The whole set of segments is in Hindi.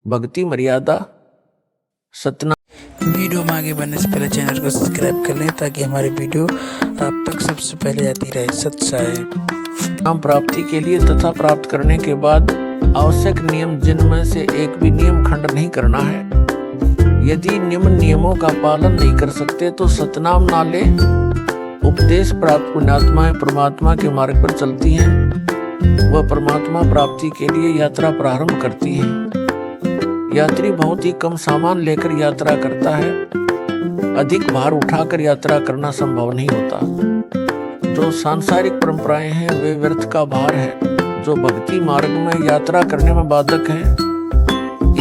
भक्ति मर्यादा सतनाम। वीडियो में आगे बढ़ने से पहले चैनल को सब्सक्राइब कर लें ताकि हमारी वीडियो आप तक सबसे पहले आती रहे। सत साहिब। नाम प्राप्ति के लिए तथा प्राप्त करने के बाद आवश्यक नियम जिनमें से एक भी नियम खंड नहीं करना है। यदि निम्न नियमों का पालन नहीं कर सकते तो सतनाम ना ले। उपदेश प्राप्त पुण्यात्माएं परमात्मा के मार्ग पर चलती हैं। वह परमात्मा प्राप्ति के लिए यात्रा प्रारंभ करती हैं। यात्री बहुत ही कम सामान लेकर यात्रा करता है। अधिक भार उठाकर यात्रा करना संभव नहीं होता। जो सांसारिक परंपराएं हैं वे व्यर्थ का भार है जो भक्ति मार्ग में यात्रा करने में बाधक है।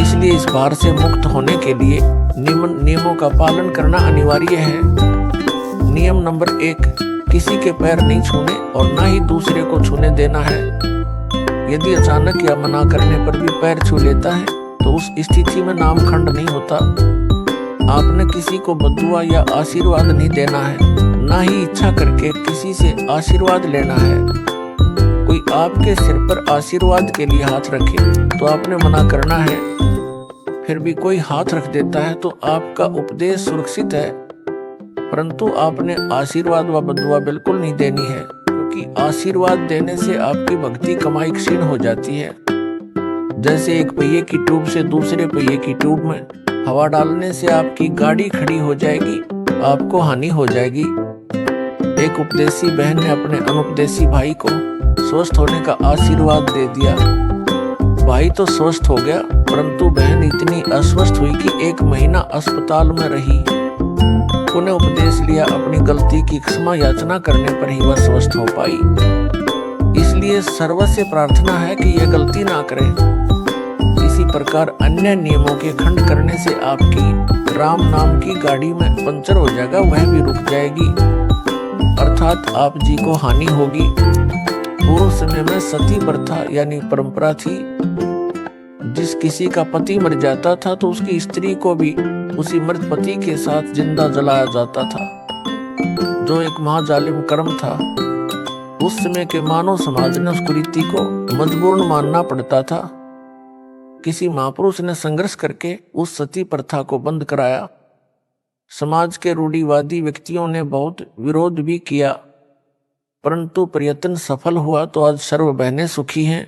इसलिए इस भार से मुक्त होने के लिए नियमों का पालन करना अनिवार्य है। नियम नंबर 1, किसी के पैर नहीं छूने और ना ही दूसरे को छूने देना है। यदि अचानक या मना करने पर भी पैर छू लेता है तो उस स्थिति में नामखंड नहीं होता। आपने किसी को बद्दुआ या आशीर्वाद नहीं देना है, ना ही इच्छा करके किसी से आशीर्वाद लेना है। कोई आपके सिर पर आशीर्वाद के लिए हाथ रखे तो आपने मना करना है। फिर भी कोई हाथ रख देता है तो आपका उपदेश सुरक्षित है, परंतु आपने आशीर्वाद व बद्दुआ बिल्कुल नहीं देनी है, क्योंकि आशीर्वाद देने से आपकी भक्ति कमाई क्षीण हो जाती है। जैसे एक पहिए की ट्यूब से दूसरे पहिए की ट्यूब में हवा डालने से आपकी गाड़ी खड़ी हो जाएगी, आपको हानि हो जाएगी। एक उपदेशी बहन ने अपने अनुपदेशी भाई को स्वस्थ होने का आशीर्वाद दे दिया। भाई तो स्वस्थ हो गया, परंतु बहन इतनी अस्वस्थ हुई कि 1 महीना अस्पताल में रही। उन्हें उपदेश लिया, अपनी गलती की क्षमा याचना करने पर ही वह स्वस्थ हो पाई। इसलिए सर्व से प्रार्थना है कि यह गलती ना करें। इसी प्रकार अन्य नियमों के खंड करने से आपकी राम नाम की गाड़ी में पंचर हो जाएगा, वह भी रुक जाएगी, अर्थात आप जी को हानि होगी। पूर्व समय में सती प्रथा यानी परंपरा थी। जिस किसी का पति मर जाता था तो उसकी स्त्री को भी उसी मृत पति के साथ जिंदा जलाया जाता था, जो एक महाजालिम कर्म था। उस समय के मानव समाज ने उस कुरीति को मजबूरन मानना पड़ता था। किसी महापुरुष ने संघर्ष करके उस सती प्रथा को बंद कराया। समाज के रूढ़िवादी व्यक्तियों ने बहुत विरोध भी किया, परंतु प्रयत्न सफल हुआ तो आज सर्व बहनें सुखी हैं।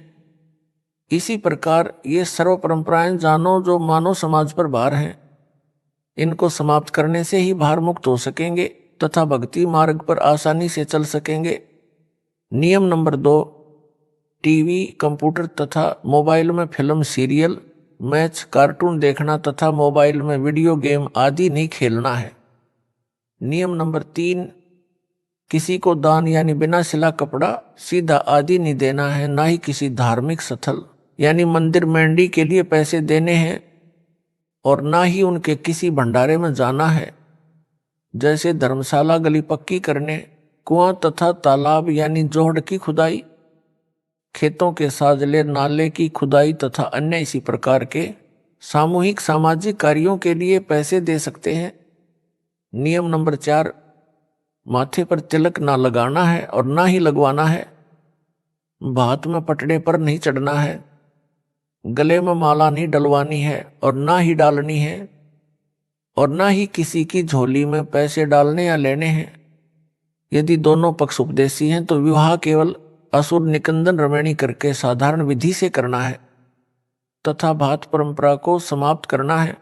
इसी प्रकार ये सर्व परंपराएं जानो जो मानव समाज पर भार हैं, इनको समाप्त करने से ही भार मुक्त हो सकेंगे तथा भक्ति मार्ग पर आसानी से चल सकेंगे। नियम नंबर 2, टीवी, कंप्यूटर तथा मोबाइल में फिल्म, सीरियल, मैच, कार्टून देखना तथा मोबाइल में वीडियो गेम आदि नहीं खेलना है। नियम नंबर 3, किसी को दान यानी बिना सिला कपड़ा, सीधा आदि नहीं देना है, ना ही किसी धार्मिक स्थल यानी मंदिर मंडी के लिए पैसे देने हैं, और ना ही उनके किसी भंडारे में जाना है। जैसे धर्मशाला गली पक्की करने, कुआं तथा तालाब यानी जोहड़ की खुदाई, खेतों के साजले, नाले की खुदाई तथा अन्य इसी प्रकार के सामूहिक सामाजिक कार्यों के लिए पैसे दे सकते हैं। नियम नंबर 4, माथे पर तिलक ना लगाना है और ना ही लगवाना है। भात में पटड़े पर नहीं चढ़ना है। गले में माला नहीं डलवानी है और ना ही डालनी है, और ना ही किसी की झोली में पैसे डालने या लेने हैं। यदि दोनों पक्ष उपदेशी हैं तो विवाह केवल असुर निकंदन रमणी करके साधारण विधि से करना है तथा भात परंपरा को समाप्त करना है।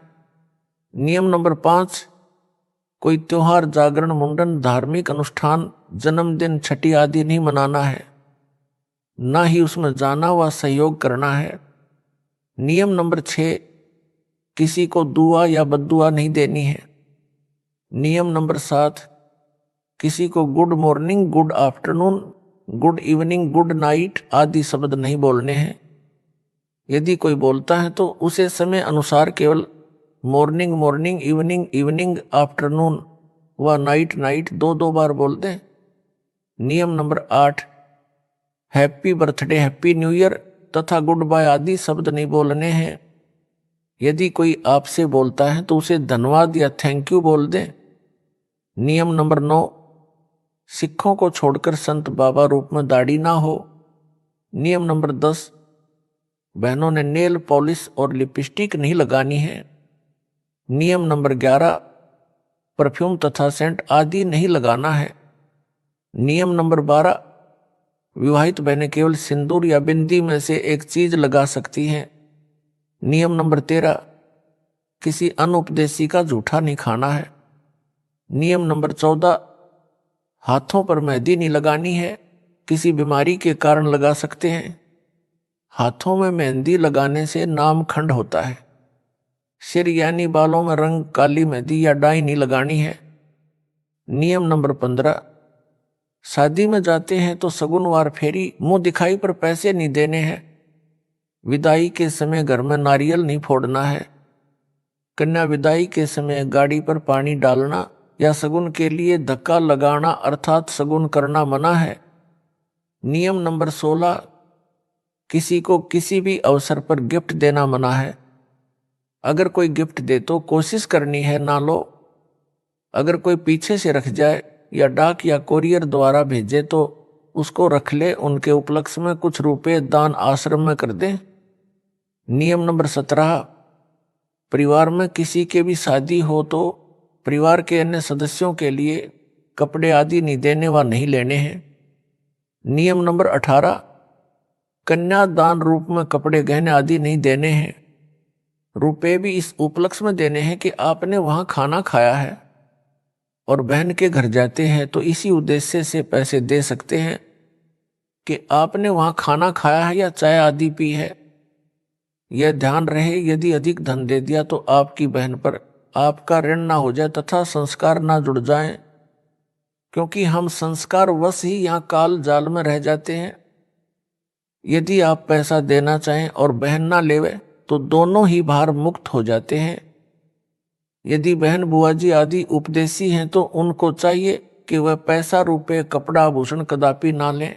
नियम नंबर 5, कोई त्योहार, जागरण, मुंडन, धार्मिक अनुष्ठान, जन्मदिन, छठी आदि नहीं मनाना है, ना ही उसमें जाना व सहयोग करना है। नियम नंबर 6, किसी को दुआ या बद्दुआ नहीं देनी है। नियम नंबर 7, किसी को good morning, good afternoon, good evening, good night आदि शब्द नहीं बोलने हैं। यदि कोई बोलता है तो उसे समय अनुसार केवल morning morning, evening evening, afternoon व नाइट नाइट 2-2 बार बोल दें। नियम number 8, happy birthday, happy new year तथा गुड बाय आदि शब्द नहीं बोलने हैं। यदि कोई आपसे बोलता है तो उसे धन्यवाद या थैंक यू बोल दें। नियम नंबर 9, सिखों को छोड़कर संत बाबा रूप में दाढ़ी ना हो। नियम नंबर 10, बहनों ने नेल पॉलिश और लिपस्टिक नहीं लगानी है। नियम नंबर 11, परफ्यूम तथा सेंट आदि नहीं लगाना है। नियम नंबर 12, विवाहित बहनें केवल सिंदूर या बिंदी में से एक चीज लगा सकती हैं। नियम नंबर 13, किसी अनुपदेशी का जूठा नहीं खाना है। नियम नंबर 14, हाथों पर मेहंदी नहीं लगानी है, किसी बीमारी के कारण लगा सकते हैं। हाथों में मेहंदी लगाने से नामखंड होता है। सिर यानी बालों में रंग काली मेहंदी या डाई नहीं लगानी है। नियम नंबर 15, शादी में जाते हैं तो सगुनवार फेरी मुंह दिखाई पर पैसे नहीं देने हैं। विदाई के समय घर में नारियल नहीं फोड़ना है। कन्या विदाई के समय गाड़ी पर पानी डालना या सगुन के लिए धक्का लगाना अर्थात सगुन करना मना है। नियम नंबर 16, किसी को किसी भी अवसर पर गिफ्ट देना मना है। अगर कोई गिफ्ट दे तो कोशिश करनी है ना लो। अगर कोई पीछे से रख जाए या डाक या कोरियर द्वारा भेजे तो उसको रख ले, उनके उपलक्ष्य में कुछ रुपए दान आश्रम में कर दें। नियम नंबर 17, परिवार में किसी के भी शादी हो तो परिवार के अन्य सदस्यों के लिए कपड़े आदि नहीं देने व नहीं लेने हैं। नियम नंबर 18, कन्यादान रूप में कपड़े गहने आदि नहीं देने हैं। रुपए भी इस उपलक्ष्य में देने हैं कि आपने वहां खाना खाया है और बहन के घर जाते हैं तो इसी उद्देश्य से पैसे दे सकते हैं कि आपने वहां खाना खाया है या चाय आदि पी है। यह ध्यान रहे, यदि अधिक धन दे दिया तो आपकी बहन पर आपका ऋण ना हो जाए तथा संस्कार ना जुड़ जाएं, क्योंकि हम संस्कार वश ही यहाँ काल जाल में रह जाते हैं। यदि आप पैसा देना चाहें और बहन ना लेवे तो दोनों ही भार मुक्त हो जाते हैं। यदि बहन बुआ जी आदि उपदेशी हैं तो उनको चाहिए कि वह पैसा रुपए कपड़ा आभूषण कदापि ना लें।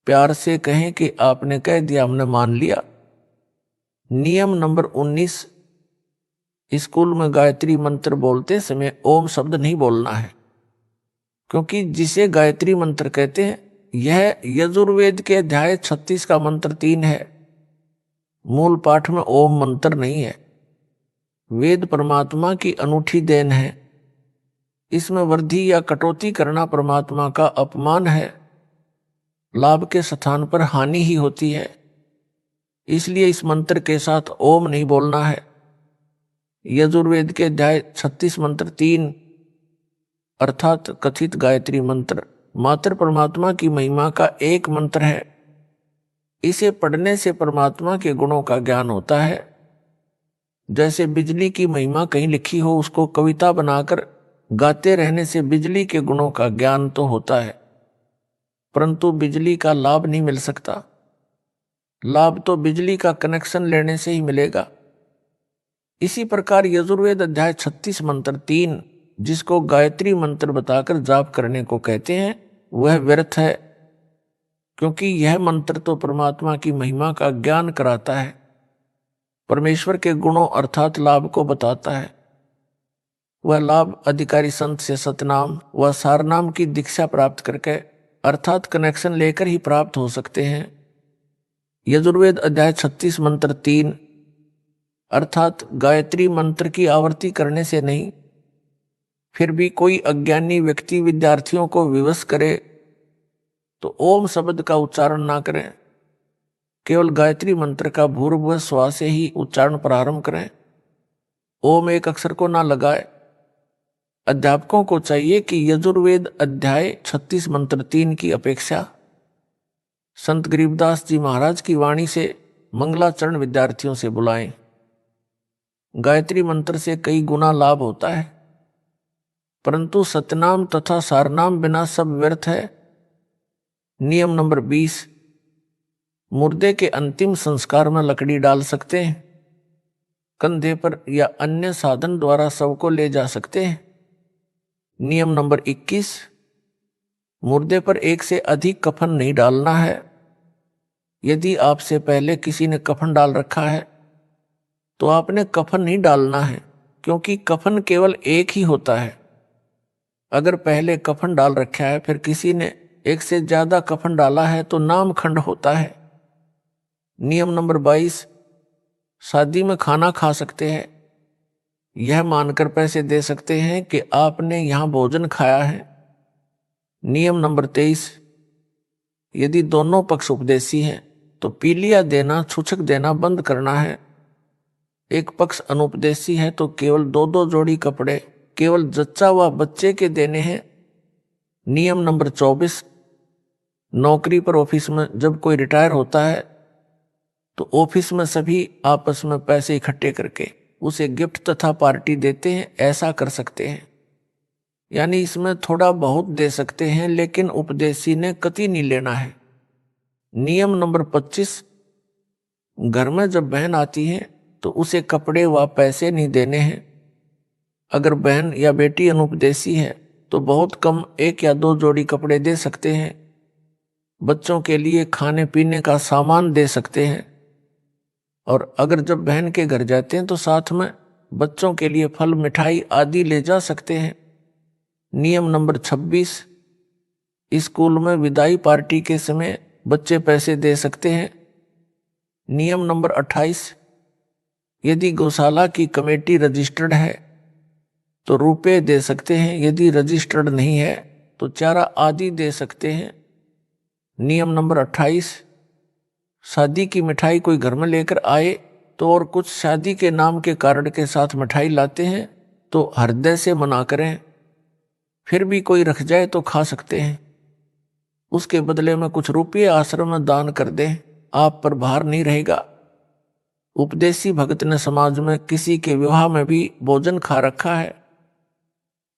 प्यार से कहें कि आपने कह दिया, हमने मान लिया। नियम नंबर 19, स्कूल में गायत्री मंत्र बोलते समय ओम शब्द नहीं बोलना है, क्योंकि जिसे गायत्री मंत्र कहते हैं यह यजुर्वेद के अध्याय 36 का मंत्र 3 है। मूल पाठ में ओम मंत्र नहीं है। वेद परमात्मा की अनूठी देन है। इसमें वृद्धि या कटौती करना परमात्मा का अपमान है। लाभ के स्थान पर हानि ही होती है। इसलिए इस मंत्र के साथ ओम नहीं बोलना है। यजुर्वेद के अध्याय 36 मंत्र 3 अर्थात कथित गायत्री मंत्र मात्र परमात्मा की महिमा का एक मंत्र है। इसे पढ़ने से परमात्मा के गुणों का ज्ञान होता है। जैसे बिजली की महिमा कहीं लिखी हो, उसको कविता बनाकर गाते रहने से बिजली के गुणों का ज्ञान तो होता है, परंतु बिजली का लाभ नहीं मिल सकता। लाभ तो बिजली का कनेक्शन लेने से ही मिलेगा। इसी प्रकार यजुर्वेद अध्याय 36 मंत्र 3 जिसको गायत्री मंत्र बताकर जाप करने को कहते हैं वह व्यर्थ है, क्योंकि यह मंत्र तो परमात्मा की महिमा का ज्ञान कराता है, परमेश्वर के गुणों अर्थात लाभ को बताता है। वह लाभ अधिकारी संत से सतनाम व सारनाम की दीक्षा प्राप्त करके अर्थात कनेक्शन लेकर ही प्राप्त हो सकते हैं। यजुर्वेद अध्याय 36 मंत्र 3 अर्थात गायत्री मंत्र की आवृत्ति करने से नहीं, फिर भी कोई अज्ञानी व्यक्ति विद्यार्थियों को विवश करे तो ओम शब्द का उच्चारण ना करें, केवल गायत्री मंत्र का भूर्भुव स्वा से ही उच्चारण प्रारंभ करें। ओम एक अक्षर को ना लगाए। अध्यापकों को चाहिए कि यजुर्वेद अध्याय 36 मंत्र 3 की अपेक्षा संत गरीबदास जी महाराज की वाणी से मंगलाचरण विद्यार्थियों से बुलाएं। गायत्री मंत्र से कई गुना लाभ होता है, परंतु सतनाम तथा सारनाम बिना सब व्यर्थ है। नियम नंबर 20, मुर्दे के अंतिम संस्कार में लकड़ी डाल सकते हैं, कंधे पर या अन्य साधन द्वारा शव को ले जा सकते हैं। नियम नंबर 21, मुर्दे पर एक से अधिक कफन नहीं डालना है। यदि आपसे पहले किसी ने कफन डाल रखा है तो आपने कफन नहीं डालना है, क्योंकि कफन केवल एक ही होता है। अगर पहले कफन डाल रखा है फिर किसी ने एक से ज्यादा कफन डाला है तो नामखंड होता है। नियम नंबर 22, शादी में खाना खा सकते हैं, यह मानकर पैसे दे सकते हैं कि आपने यहां भोजन खाया है। नियम नंबर 23, यदि दोनों पक्ष उपदेशी हैं तो पीलिया देना, छूछक देना बंद करना है। एक पक्ष अनुपदेशी है तो केवल 2-2 जोड़ी कपड़े केवल जच्चा व बच्चे के देने हैं। नियम नंबर 24, नौकरी पर ऑफिस में जब कोई रिटायर होता है तो ऑफिस में सभी आपस में पैसे इकट्ठे करके उसे गिफ्ट तथा पार्टी देते हैं, ऐसा कर सकते हैं। यानी इसमें थोड़ा बहुत दे सकते हैं, लेकिन उपदेशी ने कतई नहीं लेना है। नियम नंबर 25, घर में जब बहन आती है तो उसे कपड़े व पैसे नहीं देने हैं। अगर बहन या बेटी अनुपदेशी है तो बहुत कम 1 या 2 जोड़ी कपड़े दे सकते हैं। बच्चों के लिए खाने पीने का सामान दे सकते हैं। और अगर जब बहन के घर जाते हैं तो साथ में बच्चों के लिए फल, मिठाई आदि ले जा सकते हैं। नियम नंबर 26, स्कूल में विदाई पार्टी के समय बच्चे पैसे दे सकते हैं। नियम नंबर 28, यदि गौशाला की कमेटी रजिस्टर्ड है तो रुपए दे सकते हैं, यदि रजिस्टर्ड नहीं है तो चारा आदि दे सकते हैं। नियम नंबर 28, शादी की मिठाई कोई घर में लेकर आए तो और कुछ शादी के नाम के कार्ड के साथ मिठाई लाते हैं तो हृदय से मना करें। फिर भी कोई रख जाए तो खा सकते हैं, उसके बदले में कुछ रुपये आश्रम में दान कर दें, आप पर भार नहीं रहेगा। उपदेशी भगत ने समाज में किसी के विवाह में भी भोजन खा रखा है,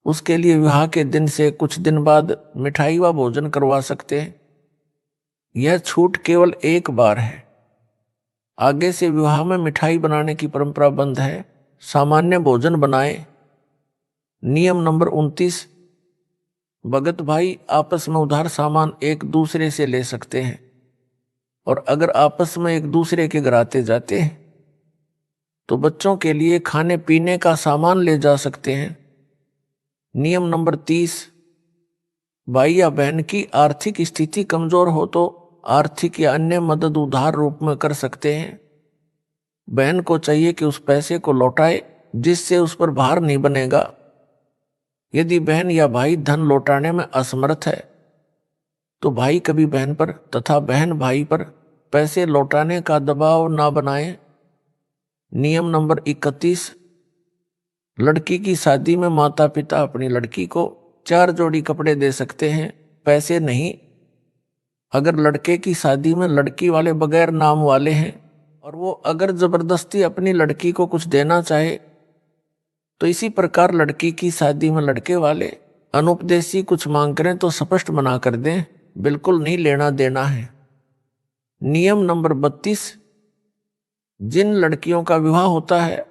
उसके लिए विवाह के दिन से कुछ दिन बाद मिठाई व भोजन करवा सकते हैं। यह छूट केवल एक बार है, आगे से विवाह में मिठाई बनाने की परंपरा बंद है, सामान्य भोजन बनाएं। नियम नंबर 29, भगत भाई आपस में उधार सामान एक दूसरे से ले सकते हैं, और अगर आपस में एक दूसरे के घर आते जाते हैं तो बच्चों के लिए खाने पीने का सामान ले जा सकते हैं। नियम नंबर 30, भाई या बहन की आर्थिक स्थिति कमजोर हो तो आर्थिक या अन्य मदद उधार रूप में कर सकते हैं। बहन को चाहिए कि उस पैसे को लौटाए, जिससे उस पर भार नहीं बनेगा। यदि बहन या भाई धन लौटाने में असमर्थ है तो भाई कभी बहन पर तथा बहन भाई पर पैसे लौटाने का दबाव ना बनाए। नियम नंबर 31, लड़की की शादी में माता पिता अपनी लड़की को 4 जोड़ी कपड़े दे सकते हैं, पैसे नहीं। अगर लड़के की शादी में लड़की वाले बगैर नाम वाले हैं और वो अगर जबरदस्ती अपनी लड़की को कुछ देना चाहे तो इसी प्रकार लड़की की शादी में लड़के वाले अनुपदेशी कुछ मांग करें तो स्पष्ट मना कर दें, बिल्कुल नहीं लेना देना है। नियम नंबर 32, जिन लड़कियों का विवाह होता है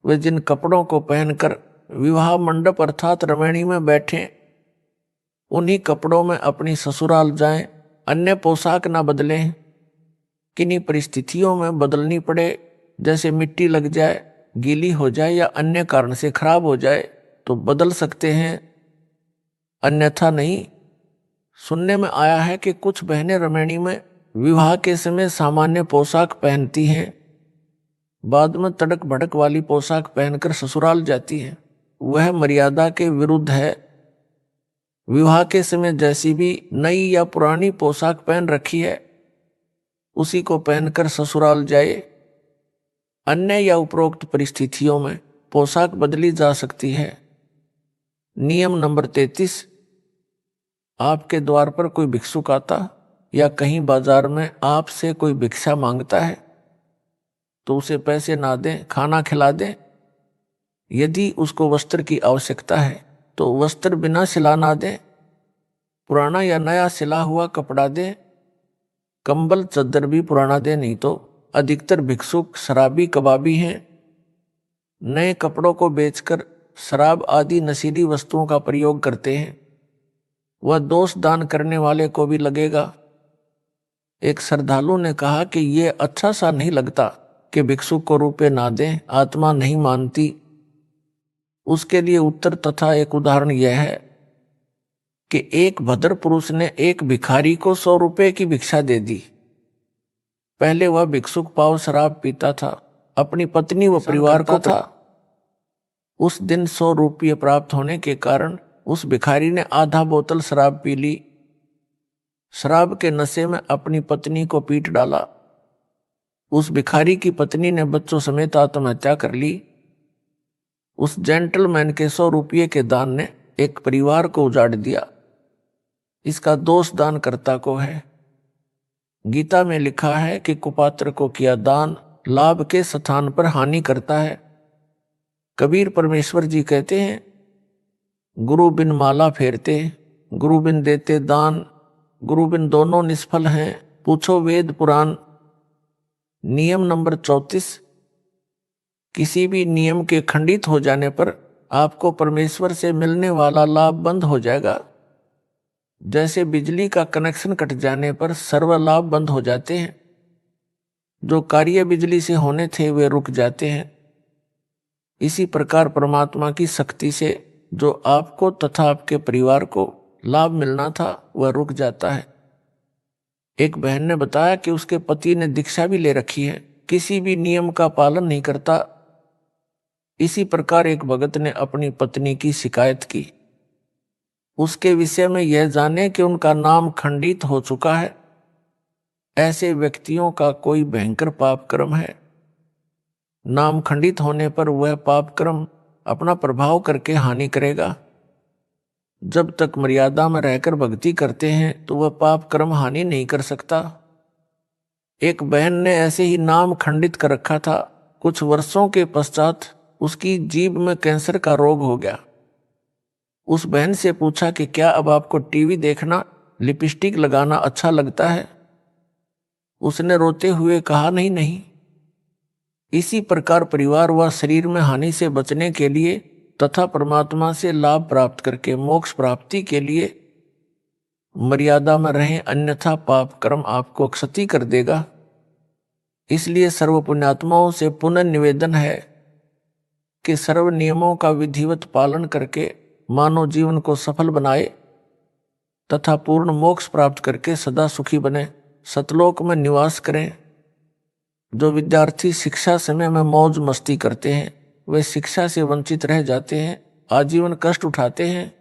वे जिन कपड़ों को पहनकर विवाह मंडप अर्थात रमणी में बैठें उन्हीं कपड़ों में अपनी ससुराल जाएं, अन्य पोशाक ना बदलें। किन्हीं परिस्थितियों में बदलनी पड़े, जैसे मिट्टी लग जाए, गीली हो जाए या अन्य कारण से खराब हो जाए तो बदल सकते हैं, अन्यथा नहीं। सुनने में आया है कि कुछ बहनें रमणी में विवाह के समय सामान्य पोशाक पहनती हैं, बाद में तड़क भड़क वाली पोशाक पहनकर ससुराल जाती हैं। वह मर्यादा के विरुद्ध है। विवाह के समय जैसी भी नई या पुरानी पोशाक पहन रखी है उसी को पहनकर ससुराल जाए। अन्य या उपरोक्त परिस्थितियों में पोशाक बदली जा सकती है। नियम नंबर 33, आपके द्वार पर कोई भिक्षुक आता या कहीं बाजार में आपसे कोई भिक्षा मांगता है तो उसे पैसे ना दें, खाना खिला दें। यदि उसको वस्त्र की आवश्यकता है तो वस्त्र बिना सिला ना दें, पुराना या नया सिला हुआ कपड़ा दें। कंबल चद्दर भी पुराना दें, नहीं तो अधिकतर भिक्षुक शराबी कबाबी हैं। नए कपड़ों को बेचकर शराब आदि नशीली वस्तुओं का प्रयोग करते हैं, वह दोष दान करने वाले को भी लगेगा। एक श्रद्धालु ने कहा कि ये अच्छा सा नहीं लगता कि भिक्षुक को रुपए ना दें, आत्मा नहीं मानती। उसके लिए उत्तर तथा एक उदाहरण यह है कि एक भद्र पुरुष ने एक भिखारी को 100 रुपए की भिक्षा दे दी। पहले वह भिक्षुक पाव शराब पीता था, अपनी पत्नी व परिवार को था। उस दिन 100 रुपये प्राप्त होने के कारण उस भिखारी ने आधा बोतल शराब पी ली। शराब के नशे में अपनी पत्नी को पीट डाला। उस भिखारी की पत्नी ने बच्चों समेत आत्महत्या कर ली। उस जेंटलमैन के 100 रुपये के दान ने एक परिवार को उजाड़ दिया। इसका दोष दानकर्ता को है। गीता में लिखा है कि कुपात्र को किया दान लाभ के स्थान पर हानि करता है। कबीर परमेश्वर जी कहते हैं, गुरु बिन माला फेरते, गुरु बिन देते दान, गुरु बिन दोनों निष्फल हैं, पूछो वेद पुराण। नियम नंबर 34, किसी भी नियम के खंडित हो जाने पर आपको परमेश्वर से मिलने वाला लाभ बंद हो जाएगा। जैसे बिजली का कनेक्शन कट जाने पर सर्व लाभ बंद हो जाते हैं, जो कार्य बिजली से होने थे वे रुक जाते हैं। इसी प्रकार परमात्मा की शक्ति से जो आपको तथा आपके परिवार को लाभ मिलना था वह रुक जाता है। एक बहन ने बताया कि उसके पति ने दीक्षा भी ले रखी है, किसी भी नियम का पालन नहीं करता। इसी प्रकार एक भगत ने अपनी पत्नी की शिकायत की। उसके विषय में यह जाने कि उनका नाम खंडित हो चुका है। ऐसे व्यक्तियों का कोई भयंकर पाप कर्म है। नाम खंडित होने पर वह पाप कर्म अपना प्रभाव करके हानि करेगा। जब तक मर्यादा में रहकर भक्ति करते हैं तो वह पाप कर्म हानि नहीं कर सकता। एक बहन ने ऐसे ही नाम खंडित कर रखा था। कुछ वर्षों के पश्चात उसकी जीभ में कैंसर का रोग हो गया। उस बहन से पूछा कि क्या अब आपको टीवी देखना, लिपस्टिक लगाना अच्छा लगता है? उसने रोते हुए कहा, नहीं नहीं। इसी प्रकार परिवार व शरीर में हानि से बचने के लिए तथा परमात्मा से लाभ प्राप्त करके मोक्ष प्राप्ति के लिए मर्यादा में रहें, अन्यथा पाप कर्म आपको क्षति कर देगा। इसलिए सर्व पुण्यात्माओं से पुनः निवेदन है कि सर्व नियमों का विधिवत पालन करके मानव जीवन को सफल बनाए तथा पूर्ण मोक्ष प्राप्त करके सदा सुखी बने, सतलोक में निवास करें। जो विद्यार्थी शिक्षा समय में मौज मस्ती करते हैं वे शिक्षा से वंचित रह जाते हैं, आजीवन कष्ट उठाते हैं।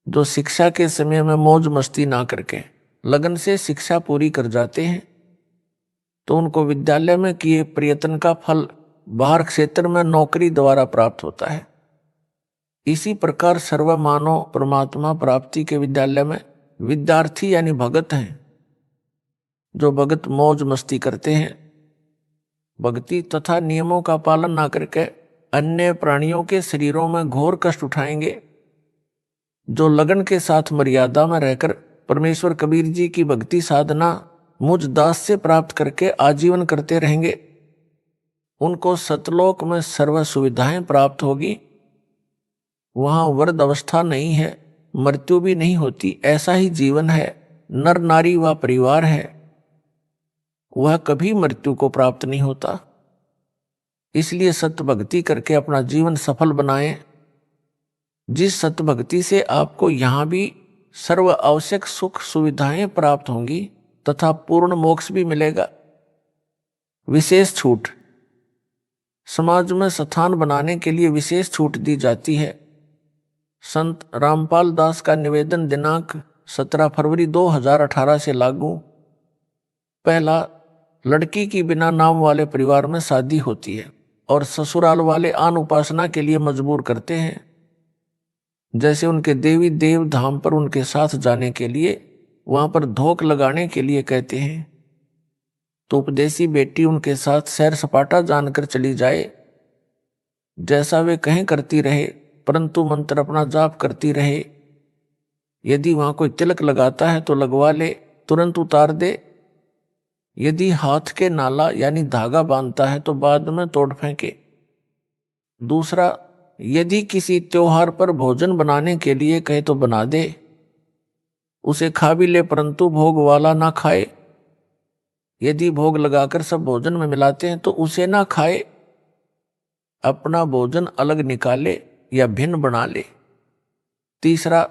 जो शिक्षा के समय में मौज मस्ती ना करके लगन से शिक्षा पूरी कर जाते हैं तो उनको विद्यालय में किए प्रयत्न का फल बाहर क्षेत्र में नौकरी द्वारा प्राप्त होता है। इसी प्रकार सर्व मानव परमात्मा प्राप्ति के विद्यालय में विद्यार्थी यानी भगत हैं। जो भगत मौज मस्ती करते हैं, भक्ति तथा नियमों का पालन ना करके अन्य प्राणियों के शरीरों में घोर कष्ट उठाएंगे। जो लगन के साथ मर्यादा में रहकर परमेश्वर कबीर जी की भक्ति साधना मुझ दास से प्राप्त करके आजीवन करते रहेंगे, उनको सतलोक में सर्व सुविधाएं प्राप्त होगी। वहां वृद्ध अवस्था नहीं है, मृत्यु भी नहीं होती। ऐसा ही जीवन है, नर नारी व परिवार है, वह कभी मृत्यु को प्राप्त नहीं होता। इसलिए सत्य भक्ति करके अपना जीवन सफल बनाएं। जिस सत्य भक्ति से आपको यहाँ भी सर्व आवश्यक सुख सुविधाएं प्राप्त होंगी तथा पूर्ण मोक्ष भी मिलेगा। विशेष छूट, समाज में स्थान बनाने के लिए विशेष छूट दी जाती है। संत रामपाल दास का निवेदन दिनांक 17 फरवरी 2018 से लागू। पहला, लड़की की बिना नाम वाले परिवार में शादी होती है और ससुराल वाले आन उपासना के लिए मजबूर करते हैं। जैसे उनके देवी देव धाम पर उनके साथ जाने के लिए, वहां पर धोख लगाने के लिए कहते हैं, तो उपदेशी बेटी उनके साथ सैर सपाटा जानकर चली जाए। जैसा वे कहें करती रहे, परंतु मंत्र अपना जाप करती रहे। यदि वहां कोई तिलक लगाता है तो लगवा ले, तुरंत उतार दे। यदि हाथ के नाला यानी धागा बांधता है तो बाद में तोड़ फेंके। दूसरा, यदि किसी त्योहार पर भोजन बनाने के लिए कहे तो बना दे, उसे खा भी ले, परंतु भोग वाला ना खाए। यदि भोग लगाकर सब भोजन में मिलाते हैं तो उसे ना खाए, अपना भोजन अलग निकाले या भिन्न बना ले। तीसरा,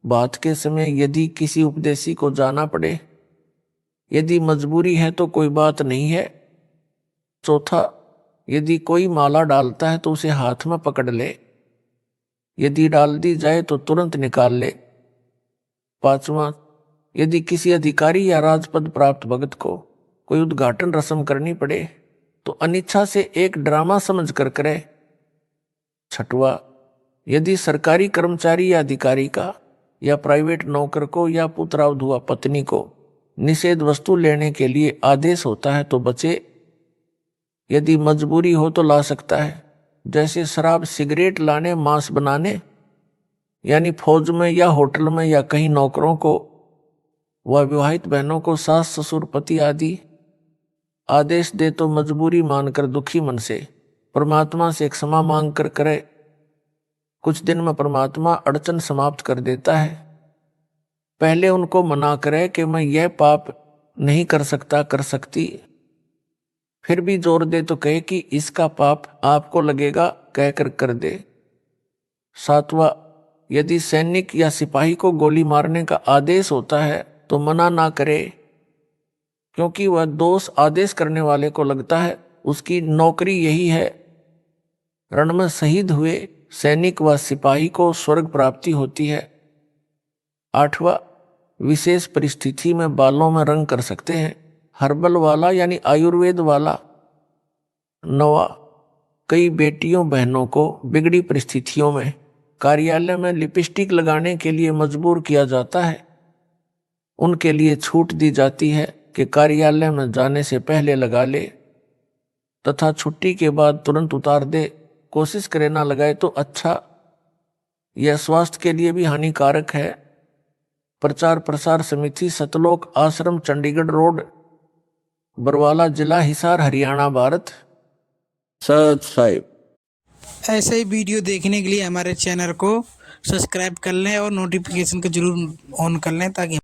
बात के समय यदि किसी उपदेशी को जाना पड़े यदि मजबूरी है तो कोई बात नहीं है। चौथा, यदि कोई माला डालता है तो उसे हाथ में पकड़ ले, यदि डाल दी जाए तो तुरंत निकाल ले। पांचवा, यदि किसी अधिकारी या राजपद प्राप्त भगत को कोई उद्घाटन रस्म करनी पड़े तो अनिच्छा से एक ड्रामा समझ कर करे। छठवा, यदि सरकारी कर्मचारी या अधिकारी का या प्राइवेट नौकर को या पुत्रावधुआ पत्नी को निषेध वस्तु लेने के लिए आदेश होता है तो बचे। यदि मजबूरी हो तो ला सकता है, जैसे शराब, सिगरेट लाने, मांस बनाने, यानी फौज में या होटल में या कहीं नौकरों को व विवाहित बहनों को सास ससुर पति आदि आदेश दे तो मजबूरी मानकर दुखी मन से परमात्मा से क्षमा मांग कर करे। कुछ दिन में परमात्मा अड़चन समाप्त कर देता है। पहले उनको मना करे कि मैं यह पाप नहीं कर सकता, कर सकती, फिर भी जोर दे तो कहे कि इसका पाप आपको लगेगा, कहकर कर दे। सातवां, यदि सैनिक या सिपाही को गोली मारने का आदेश होता है तो मना ना करे, क्योंकि वह दोष आदेश करने वाले को लगता है, उसकी नौकरी यही है। रण में शहीद हुए सैनिक व सिपाही को स्वर्ग प्राप्ति होती है। आठवां, विशेष परिस्थिति में बालों में रंग कर सकते हैं, हर्बल वाला यानी आयुर्वेद वाला। नौवां, कई बेटियों बहनों को बिगड़ी परिस्थितियों में कार्यालय में लिपस्टिक लगाने के लिए मजबूर किया जाता है। उनके लिए छूट दी जाती है कि कार्यालय में जाने से पहले लगा ले तथा छुट्टी के बाद तुरंत उतार दे। कोशिश करे ना लगाए तो अच्छा। यह स्वास्थ्य के लिए भी हानिकारक है। प्रचार प्रसार समिति, सतलोक आश्रम, चंडीगढ़ रोड, बरवाला जिला, हिसार, हरियाणा, भारत। सत साहिब। ऐसे ही वीडियो देखने के लिए हमारे चैनल को सब्सक्राइब कर लें और नोटिफिकेशन को जरूर ऑन कर लें ताकि